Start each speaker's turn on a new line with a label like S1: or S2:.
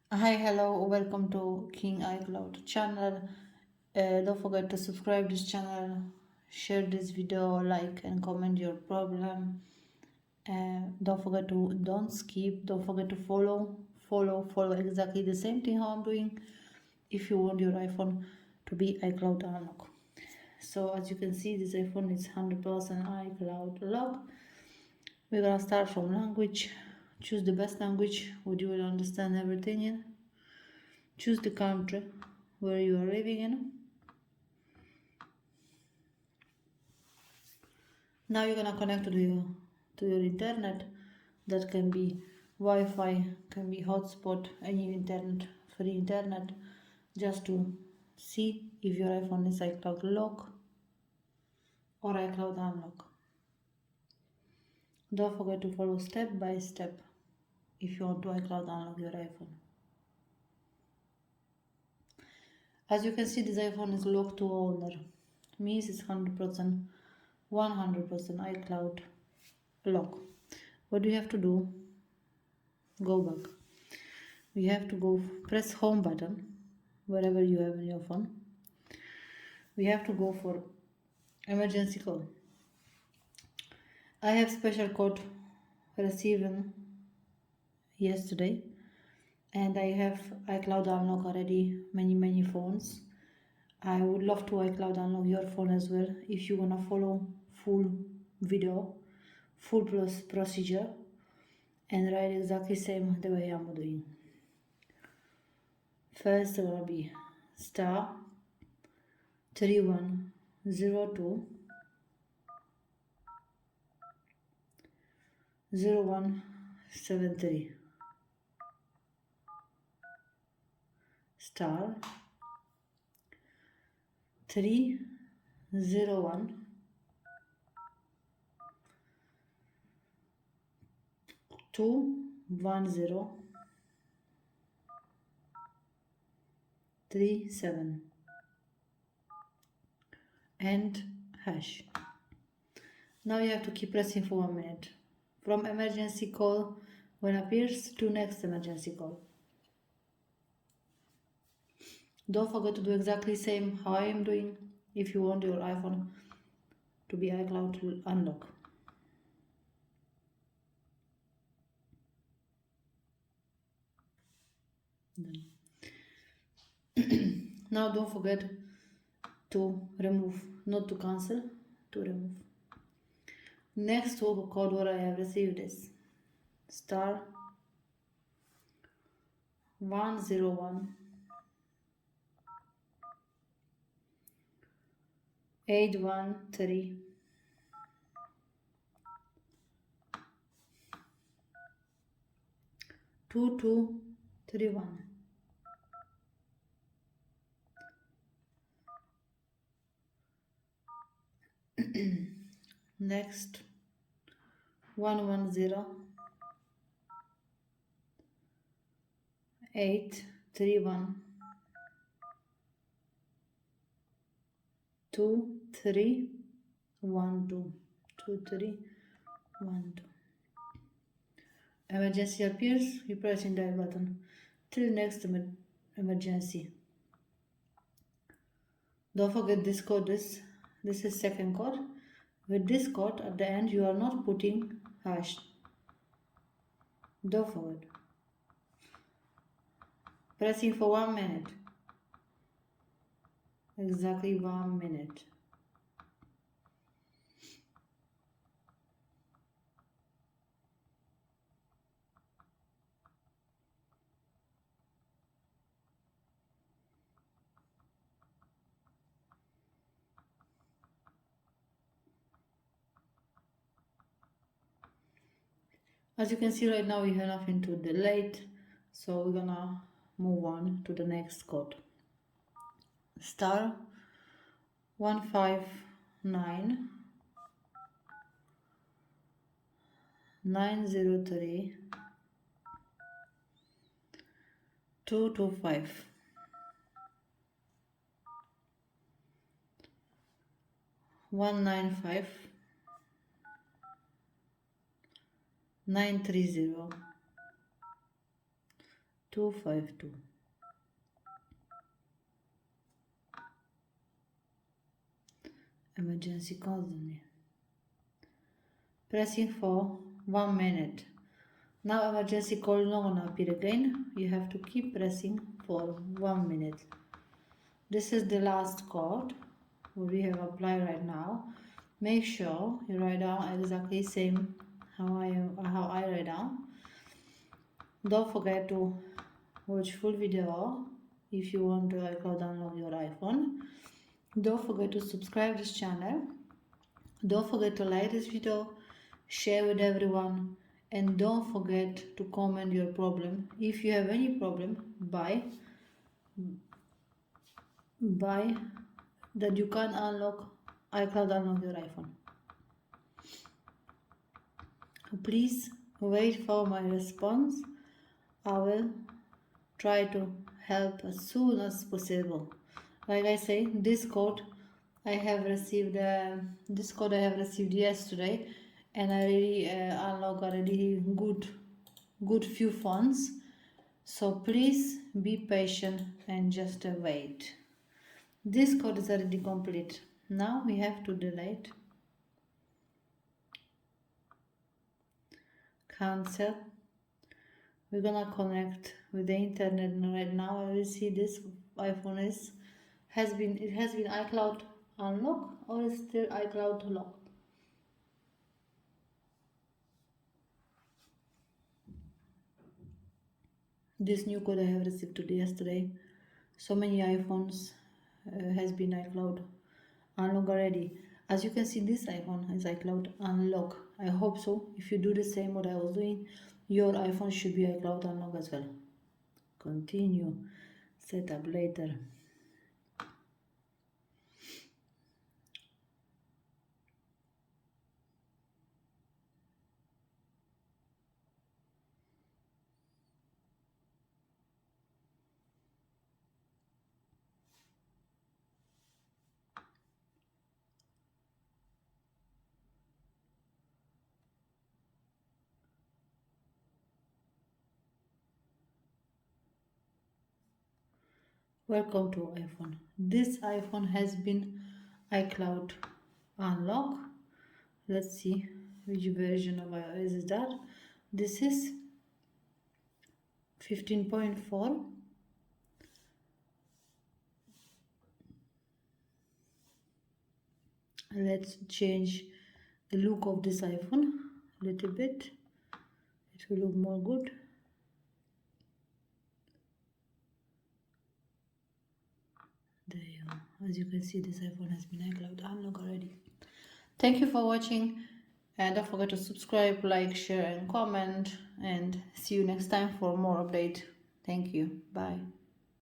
S1: Hi, hello, welcome to King iCloud channel. Don't forget to subscribe this channel, share this video, like and comment your problem. Don't skip, don't forget to follow exactly the same thing how I'm doing if you want your iPhone to be iCloud unlock. So as you can see, this iPhone is 100% iCloud lock. We're gonna start from language. Choose the best language what you will understand everything in. Choose the country where you are living in. Now you're gonna connect to your internet. That can be Wi-Fi, can be hotspot, any internet, free internet, just to see if your iPhone is iCloud lock or iCloud unlock. Don't forget to follow step by step if you want to iCloud unlock your iPhone. As you can see, this iPhone is locked to owner. Means it's 100% iCloud lock. What do you have to do? Go back. We have to go press home button wherever you have in your phone. We have to go for emergency call. I have special code received yesterday, and I have iCloud unlock already many phones. I would love to iCloud unlock your phone as well if you wanna follow full video, full procedure, and write exactly same the way I'm doing. First gonna be star 3102 0173 star 301 210 37 and hash. Now you have to keep pressing for 1 minute. From emergency call when appears to next emergency call. Don't forget to do exactly same how I am doing if you want your iPhone to be iCloud unlock. Done. Now don't forget to remove, not to cancel, to remove. Next code word I have received is star 101 813 2231. Next 110 831 2312 2312. Emergency appears, you press in dial button till next emergency. Don't forget this code this is second code. With this code at the end you are not putting hash. Don't forget. Pressing for 1 minute. Exactly 1 minute. As you can see right now we have nothing to delete, so we're gonna move on to the next code. Star 159 903 225 195 930 252. Emergency calls only. Pressing for 1 minute. Now emergency call not gonna appear again. You have to keep pressing for 1 minute. This is the last code what we have applied right now. Make sure you write down exactly same how I write down. Don't forget to watch full video if you want to iCloud download your iPhone. Don't forget to subscribe this channel. Don't forget to like this video, share with everyone, and don't forget to comment your problem. If you have any problem, buy that you can unlock iCloud unlock your iPhone. Please wait for my response. I will try to help as soon as possible. Like I say, this code I have received yesterday, and I really unlock already good few phones. So please be patient and just wait. This code is already complete. Now we have to delete, cancel. We're gonna connect with the internet right now. I will see this iPhone has been iCloud unlock or is still iCloud lock. This new code I have received today yesterday. So many iPhones has been iCloud unlock already. As you can see, this iPhone is iCloud unlock. I hope so. If you do the same what I was doing, your iPhone should be iCloud unlock as well. Continue. Setup later. Welcome to iPhone. This iPhone has been iCloud unlock. Let's see which version of iOS is that. This is 15.4. Let's change the look of this iPhone a little bit. It will look more good. There you go. As you can see, this iPhone has been iCloud unlocked already. Thank you for watching, and don't forget to subscribe, like, share and comment, and see you next time for more update. Thank you. Bye.